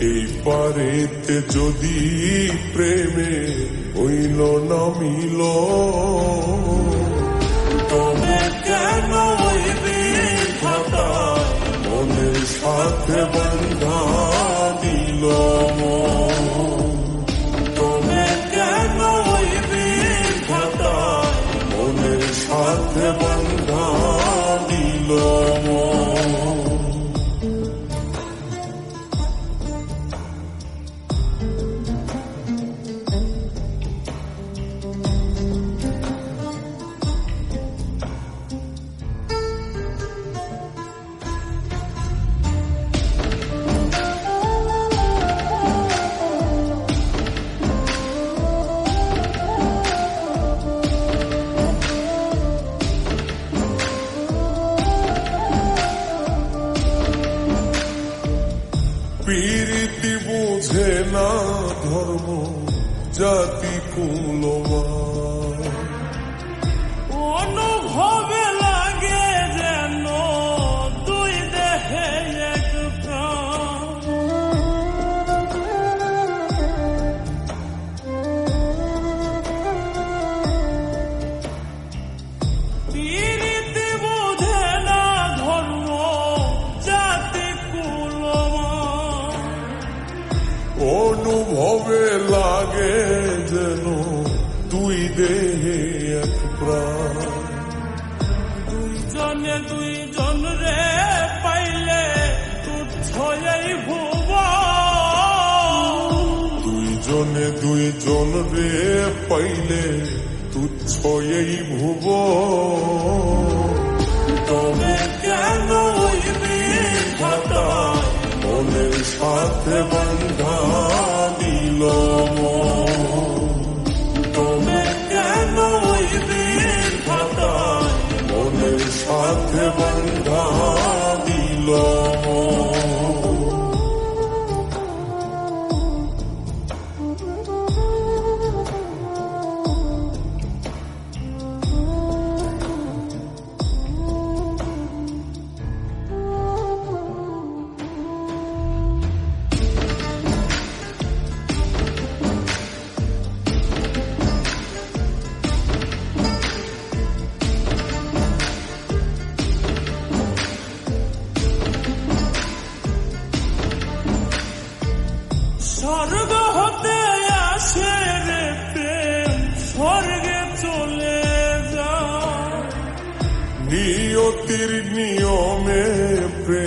এই পারেতে যদি প্রেমে হইল না মিল, তবে কেন ওই বিধাতা মনের সাথে বান্ধা দিল? তবে কেন ওই বিধাতা মনের সাথে বান্ধা দিল? প্রীতি বুঝে না ধর্ম জাতি কুলমান, অনুভবে লাগে যেন দুই দেহে এক প্রাণ। প্রীতি বুঝে না ধর্ম জাতি কুলমান, অনুভবে লাগে যেন দুই দেহে এক প্রাণ। দুইজনে দুইজন রে পাইলে তুচ্ছ এই ভুবন। দুইজনে দুইজন রে পাইলে তুচ্ছ এই ভুবন। তবে কেন ওই বিধাতা মনের সাথে বান্ধা দিল? তবে কেন ওই বিধাতা মনের সাথে বান্ধা দিল? স্বর্গ হতে আসে রে প্রেম, স্বর্গে চলে যায়। নিয়তির নিয়মে প্রেম